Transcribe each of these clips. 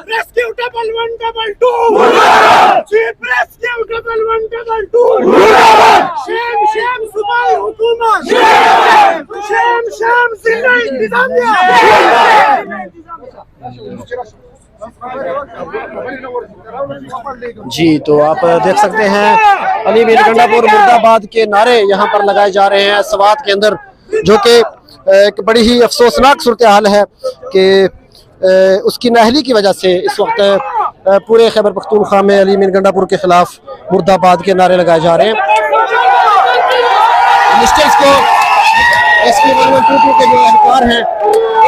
Rescue double 122 chief rescue double 122 Shem Shem सूबाई हुकूमत Shem Shem जिला इंतजामिया। जी तो आप देख सकते हैं अली मीर गंडापुर मुर्दाबाद के नारे यहाँ पर लगाए जा रहे हैं स्वात के अंदर, जो कि एक बड़ी ही अफसोसनाक सूरत हाल है कि उसकी नाअहली की वजह से इस वक्त पूरे खैबर पख्तूनख्वा में अली मीर गंडापुर के खिलाफ मुर्दाबाद के नारे लगाए जा रहे हैं। मिनिस्टर्स को SQ 122 के जो एहलकार हैं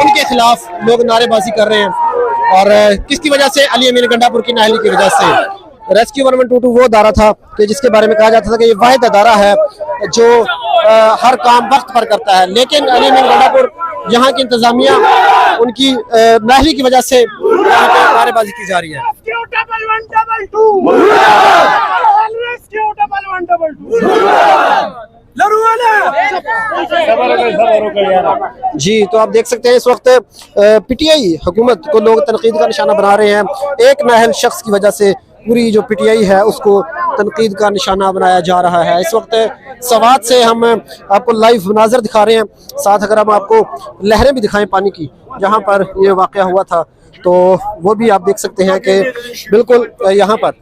उनके खिलाफ लोग नारेबाजी कर रहे हैं, और किसकी वजह से? अली अमीर गंडापुर की नाअहली की वजह से। रेस्क्यू 122 वो अदारा था कि जिसके बारे में कहा जाता था कि ये वाहिद अदारा है जो हर काम वक्त पर करता है, लेकिन अली अमीर गंडापुर यहाँ की इंतजामिया उनकी नाअहली की वजह से यहाँ पे नारेबाजी की जा रही है। जी तो आप देख सकते हैं इस वक्त PTI हुकूमत को लोग तनकीद का निशाना बना रहे हैं। एक नाअहल शख्स की वजह से पूरी जो PTI है उसको तनकीद का निशाना बनाया जा रहा है। इस वक्त सवात से हम आपको लाइव मनाजर दिखा रहे हैं, साथ अगर हम आपको लहरें भी दिखाएं पानी की जहाँ पर ये वाक़या हुआ था तो वो भी आप देख सकते हैं कि बिल्कुल यहाँ पर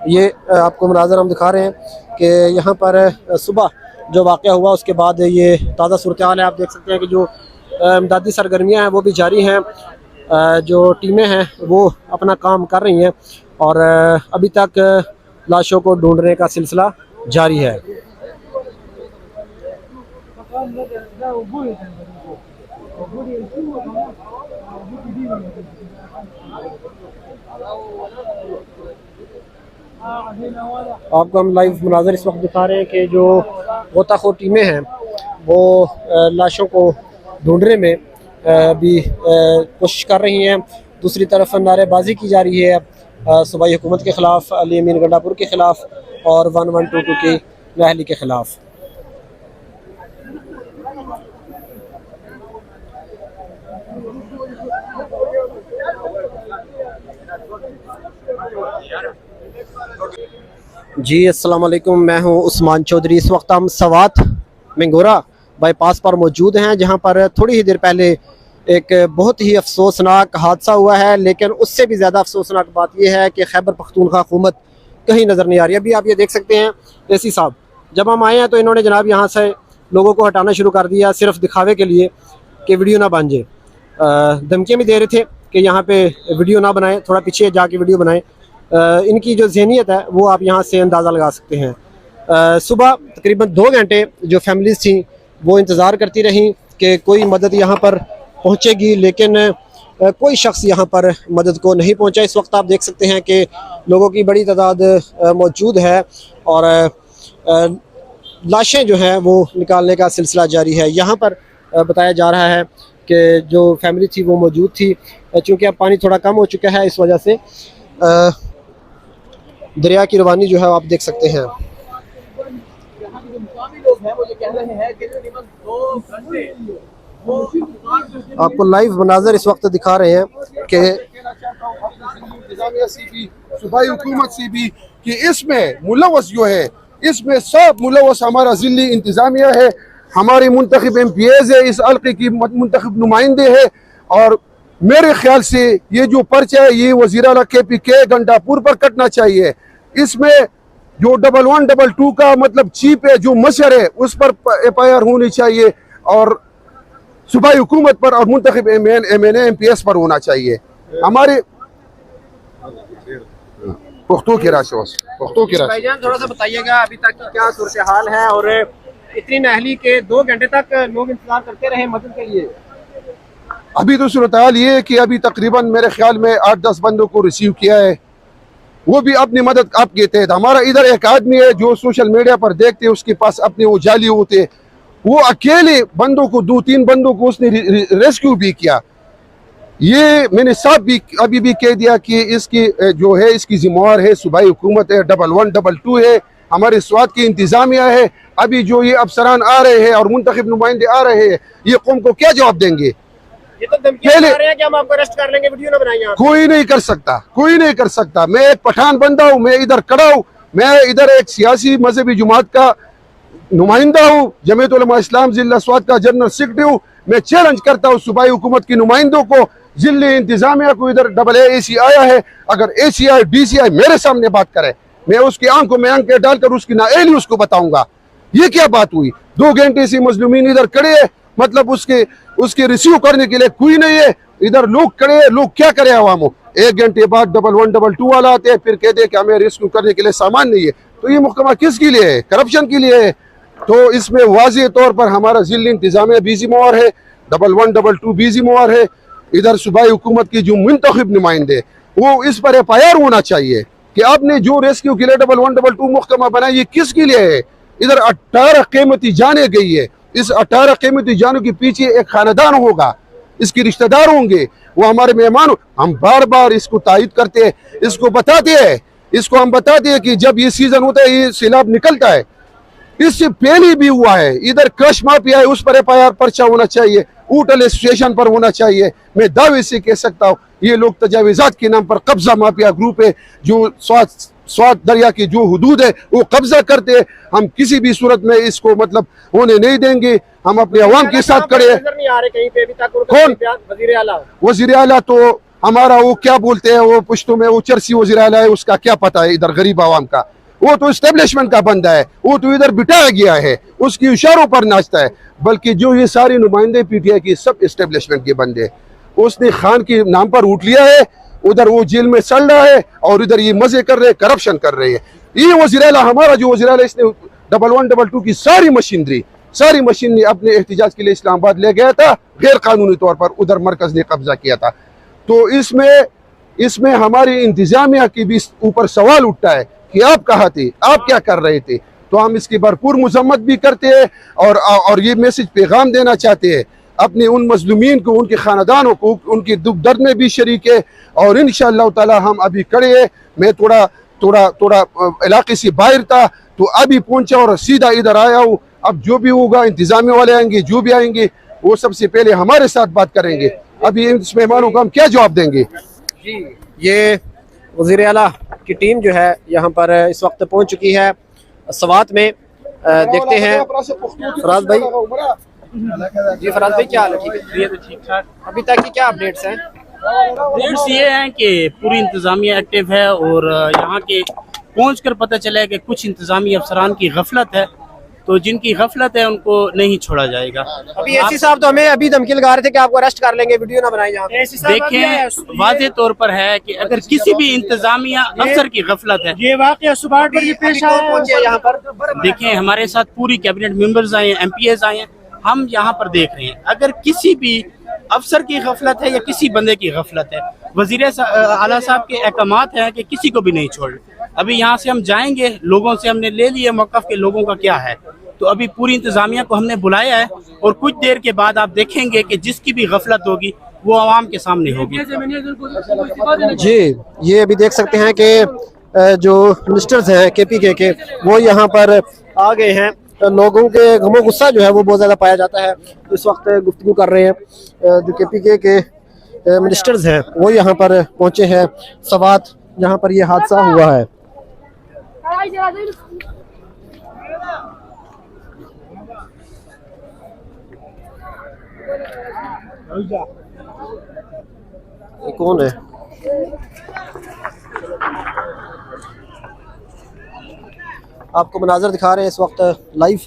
ये आपको मनाजर हम दिखा रहे हैं कि यहाँ पर सुबह जो वाक़या हुआ उसके बाद ये ताज़ा सूरत हाल है। आप देख सकते हैं कि जो इमदादी सरगर्मियाँ हैं वो भी जारी हैं, जो टीमें हैं वो अपना काम कर रही हैं और अभी तक लाशों को ढूंढने का सिलसिला जारी है। आपको हम लाइव मुनाज़र इस वक्त दिखा रहे हैं कि जो गोताखोर टीमें हैं वो लाशों को ढूंढने में भी कोशिश कर रही हैं। दूसरी तरफ नारेबाजी की जा रही है सूबाई हुकूमत के ख़िलाफ़, अली अमीर गंडापुर के ख़िलाफ़ और 1122 की नाअहली के ख़िलाफ़। जी अस्सलाम वालेकुम, मैं हूं उस्मान चौधरी। इस वक्त हम सवात मंगोरा बाईपास पर मौजूद हैं, जहां पर थोड़ी ही देर पहले एक बहुत ही अफसोसनाक हादसा हुआ है, लेकिन उससे भी ज़्यादा अफसोसनाक बात यह है कि खैबर पख्तूनख्वा हुकूमत कहीं नज़र नहीं आ रही। अभी आप ये देख सकते हैं एसी साहब जब हम आए हैं तो इन्होंने जनाब यहाँ से लोगों को हटाना शुरू कर दिया, सिर्फ दिखावे के लिए कि वीडियो ना बन जाए। धमकियाँ भी दे रहे थे कि यहाँ पे वीडियो ना बनाएं, थोड़ा पीछे जाके वीडियो बनाएं। इनकी जो ज़हनीत है वो आप यहाँ से अंदाज़ा लगा सकते हैं। सुबह तकरीबन 2 घंटे जो फैमिलीज़ थी वो इंतज़ार करती रहीं कि कोई मदद यहाँ पर पहुँचेगी, लेकिन कोई शख्स यहाँ पर मदद को नहीं पहुँचा। इस वक्त आप देख सकते हैं कि लोगों की बड़ी तादाद मौजूद है और लाशें जो हैं वो निकालने का सिलसिला जारी है। यहाँ पर बताया जा रहा है कि जो फैमिली थी वो मौजूद थी, चूँकि अब पानी थोड़ा कम हो चुका है इस वजह से दरिया की रवानी जो है आप देख सकते हैं। आपको लाइव मनाजर इस वक्त दिखा रहे हैं कि सूबाई हुकूमत से भी कि इसमें मुलव्वस जो है, इसमें सब मुलव्वस हमारा जिली इंतजामिया है, हमारी मुंतखब MPAs है, इस हल्के की मुंतखब नुमाइंदे है। और मेरे ख्याल से ये जो पर्चा है ये वज़ीर आला KPK गंडापुर पर कटना चाहिए। इसमें जो 1122 का मतलब चीफ है, जो मशर है, उस पर FIR होनी चाहिए और सूबाई हुकूमत पर और मुंतखब MNA MPS पर होना चाहिए। हमारे पुख्तू की राशि थोड़ा सा बताइएगा अभी तक की क्या सूरत हाल है, और इतनी नाअहली के 2 घंटे तक लोग इंतजार करते रहे मदद के लिए। अभी तो सूरत हाल ये है कि अभी तकरीबन मेरे ख्याल में 8-10 बंदों को रिसीव किया है, वो भी अपनी मदद आपके तहत। हमारा इधर एक आदमी है जो सोशल मीडिया पर देखते, उसके पास अपने वो जाली होते, वो अकेले बंदों को 2-3 बंदों को उसने रेस्क्यू भी किया। ये मैंने साफ भी अभी भी कह दिया कि इसकी जो है इसकी जिम्मेवार है सूबाई हुकूमत है, 1122 है। हमारे स्वात की इंतजामिया है। अभी जो ये अफसरान आ रहे हैं और मुंतखब नुमाइंदे आ रहे हैं, ये कौम को क्या जवाब देंगे? ये तो धमकियां दे रहे हैं कि हम आपको अरेस्ट कर लेंगे, वीडियो ना बनाइए आप। कोई नहीं कर सकता, कोई नहीं कर सकता। मैं एक पठान बंदा हूँ, मैं इधर खड़ा हूँ, मैं इधर एक सियासी मजहबी जुमात का नुमाइंदा हूँ, जमीयत उलमा इस्लाम जिला स्वात का जनरल सेक्रेटरी हूँ। मैं चैलेंज करता हूँ सूबाई हुकूमत की नुमाइंदों को, जिले इंतजामिया को, इधर AA आया है, अगर ACI DCI मेरे सामने बात करे, मैं उसकी आंखों में आंखें डालकर उसकी नाअहली उसको बताऊंगा। ये क्या बात हुई? 2 घंटे से मजलूमीन इधर खड़े हैं, मतलब उसके रिसीव करने के लिए कोई नहीं है। इधर लोग खड़े हैं, लोग क्या करे आवामो? 1 घंटे बाद 1112 वाला आते हैं, फिर कहते हैं कि हमें रेस्क्यू करने के लिए सामान नहीं है। तो ये मुकदमा किसके लिए है? करप्शन के लिए है। तो इसमें वाज़ेह तौर पर हमारा जिला इंतजामिया बिजी मुआर है, 1112 बिजी मुआर है। इधर सूबाई हुकूमत की जो मुंतखब नुमाइंदे, वो इस पर FIR होना चाहिए कि आपने जो रेस्क्यू के लिए 1112 मुकदमा बनाया, ये किसके लिए है? इधर 18 कीमती जाने गई है। इस 18 कीमती जानों के पीछे एक खानदान होगा, इसके रिश्तेदार होंगे, वो हमारे मेहमान। हम बार बार इसको तायद करते हैं, इसको बताते हैं, इसको हम बताते हैं कि जब ये सीजन होता है, ये सैलाब निकलता है। इससे पहले भी हुआ है, इधर क्रश माफिया है, उस पर FIR पर्चा होना चाहिए, ऊटल स्टेशन पर होना चाहिए। मैं दावे से कह सकता हूँ, ये लोग तजावीज़ात के नाम पर कब्जा माफिया ग्रुप है, जो स्वात दरिया की जो हुदूद है वो कब्जा करते हैं। हम किसी भी सूरत में इसको मतलब होने नहीं देंगे। हम अपने अवाम के साथ खड़े हैं। नहीं आ रहे कहीं पे अभी तक। कौन? वजीर आला। वजीर आला तो हमारा वो क्या बोलते हैं, वो पुश्तों में वो चरसी वजीर आला है, उसका क्या पता है इधर गरीब आवाम का? वो तो एस्टेब्लिशमेंट का बंदा है, वो तो इधर बिठाया गया है, उसकी इशारों पर नाचता है। बल्कि जो ये सारे नुमाइंदे PTI की सब एस्टेब्लिशमेंट के बंदे, उसने खान के नाम पर उठ लिया है, उधर वो जेल में चल रहा है और इधर ये मजे कर रहे हैं, करप्शन कर रहे हैं। ये वज़ीर आला, हमारा जो वज़ीर आला, इसने 1112 की सारी मशीनरी अपने एहतिजाज के लिए इस्लामाबाद ले गया था, गैर कानूनी तौर पर उधर मरकज ने कब्जा किया था। तो इसमें हमारी इंतजामिया की भी ऊपर सवाल उठता है कि आप कहाँ थे, आप क्या कर रहे थे? तो हम इसकी भरपूर मजम्मत भी करते हैं और ये मैसेज पैगाम देना चाहते हैं अपने उन मजलूमीन को, उनके खानदानों को, उनके दुख दर्द में भी शरीक है। और इंशाअल्लाह ताला हम अभी खड़े हैं। मैं थोड़ा इलाके से बाहर था, तो अभी पहुंचा और सीधा इधर आया हूँ। अब जो भी होगा, इंतजामिया वाले आएंगे, जो भी आएंगे, वो सबसे पहले हमारे साथ बात करेंगे। अभी इस मेहमानों को हम क्या जवाब देंगे? ये वज़ीर आला की टीम जो है यहाँ पर इस वक्त पहुंच चुकी है सवात में। देखते हैं फराज भाई। जी फराज भाई, क्या हाल है? ठीक है, ये तो ठीक ठाक। अभी तक की क्या अपडेट्स हैं? अपडेट्स ये हैं कि पूरी इंतजामिया एक्टिव है और यहाँ के पहुंचकर पता चला है कि कुछ इंतजामी अफसरान की गफलत है, तो जिनकी गफलत है उनको नहीं छोड़ा जाएगा। अभी एसी साहब तो हमें अभी धमकी लगा रहे थे कि आपको अरेस्ट कर लेंगे, वीडियो ना बनाई यहाँ पे। देखें, वाज़ेह तौर पर है कि अगर किसी भी इंतजामिया अफसर की गफलत है, ये वाकया सुबह पर पेश आया पहुंचे यहाँ पर। देखें हमारे साथ पूरी कैबिनेट मेंबर्स आए हैं, MPs आए हैं, हम यहाँ पर देख रहे हैं। अगर किसी भी अफसर की गफलत है या किसी बंदे की गफलत है, वज़ीर आला साहब के अहकामात हैं कि किसी को भी नहीं छोड़। अभी यहाँ से हम जाएंगे, लोगों से हमने ले लिया मौक़िफ़ के लोगों का क्या है, तो अभी पूरी इंतजामिया को हमने बुलाया है और कुछ देर के बाद आप देखेंगे कि जिसकी भी गफलत होगी वो आवाम के सामने होगी। जी, ये अभी देख सकते हैं कि जो मिनिस्टर्स हैं KPK के, वो यहाँ पर आ गए हैं। लोगों के गमो गुस्सा जो है वो बहुत ज़्यादा पाया जाता है। इस वक्त गुफ्तगू कर रहे हैं जो KPK के मिनिस्टर्स हैं, वो यहाँ पर पहुँचे हैं सवात, जहाँ पर ये हादसा हुआ है। ये कौन है? आपको मनाजर दिखा रहे हैं इस वक्त लाइव।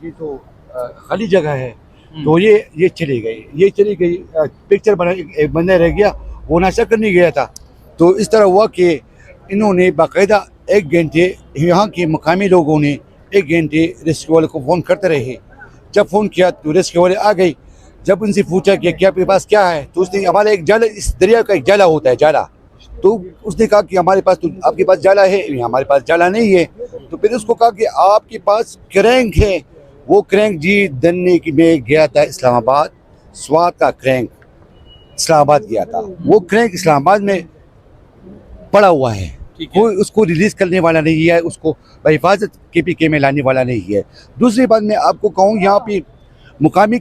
ये तो खाली जगह है, तो ये चली गई पिक्चर बना, एक बंदा रह गया, वो नाशा करने गया था। तो इस तरह हुआ कि इन्होंने बाकायदा 1 घंटे, यहाँ के मकामी लोगों ने 1 घंटे रेस्क्यू वाले को फ़ोन करते रहे। जब फ़ोन किया तो रेस्क्यू वाले आ गई। जब उनसे पूछा कि क्या आपके पास क्या है, तो उसने हमारा एक जाला, इस दरिया का एक जाला होता है, जाला तो उसने कहा कि हमारे पास तो आपके पास जाला है, हमारे पास जाला नहीं है। तो फिर उसको कहा कि आपके पास क्रैंक है। वो क्रैंक जी दन्ने में गया था इस्लामाबाद, स्वात का क्रैंक इस्लामाबाद गया था। वो क्रैंक इस्लामाबाद में पड़ा हुआ है, कोई उसको रिलीज करने वाला नहीं है, उसको बहिफाजत KPK में लाने वाला नहीं है। दूसरी बात मैं आपको कहूँ, यहाँ पे मुकामी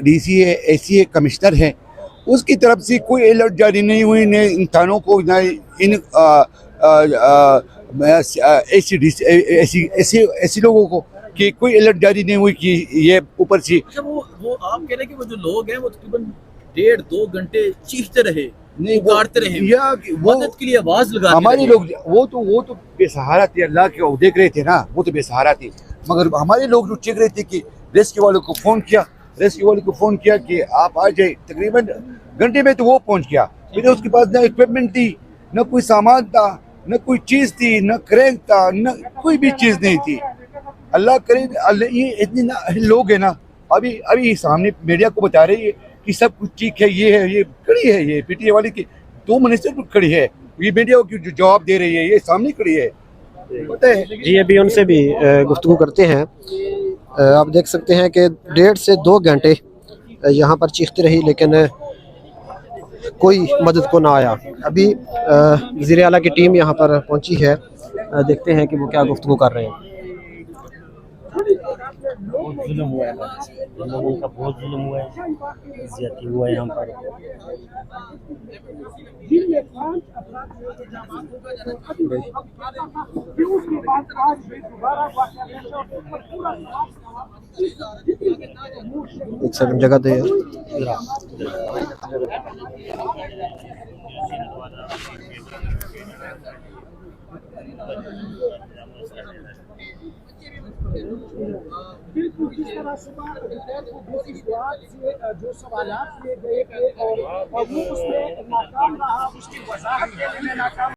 DC है, AC है, कमिश्नर है, उसकी तरफ से कोई अलर्ट जारी नहीं हुई, न इन थानों को, न इन ऐसी लोगों को कि कोई अलर्ट जारी नहीं हुई कि ये ऊपर से। अच्छा, वो आप कह रहे हैं कि वो जो लोग हैं वो तकरीबन 1.5-2 घंटे चीखते रहे, नहीं पुकारते रहे, या वो मदद के लिए आवाज लगा हमारे लोग, वो तो बेसहारा थे, अल्लाह के वो देख रहे थे ना, वो तो बेसहारा थे। मगर हमारे लोग जो चीख रहे थे कि रेस्क्यू वालों को फ़ोन किया कि आप आ जाए। तकरीबन घंटे में तो वो पहुंच गया। फिर उसके पास ना इक्विपमेंट थी, न कोई सामान था, न कोई चीज़ थी, न क्रैंक था, न कोई भी चीज़ नहीं थी। अल्लाह करे, ये इतने लोग हैं ना, अभी सामने मीडिया को बता रही है कि सब कुछ ठीक है, ये खड़ी है, ये PTA वाली की 2 मिनिस्टर खड़ी है, ये मीडिया को जो जवाब दे रही है, ये सामने खड़ी है, पता है जी। अभी उनसे भी गुफ्तगू करते हैं। आप देख सकते हैं कि 1.5 से 2 घंटे यहाँ पर चीखती रही, लेकिन कोई मदद को ना आया। अभी वज़ीर आला की टीम यहाँ पर पहुँची है, देखते हैं कि वो क्या गुफ्तगू कर रहे हैं। बहुत जुल्म हुआ है हमारे साथ, हम लोगों का बहुत जुल्म हुआ है, ज्यादती हुआ है यहाँ पर। एक सेकंड जगह दे बिल्कुल जिस तरह सुबह दोपहर को बहुत शुरुआत से जो सवालात किए गए थे और वो उसमें नाकाम रहा, उसकी वजाहत देने में नाकाम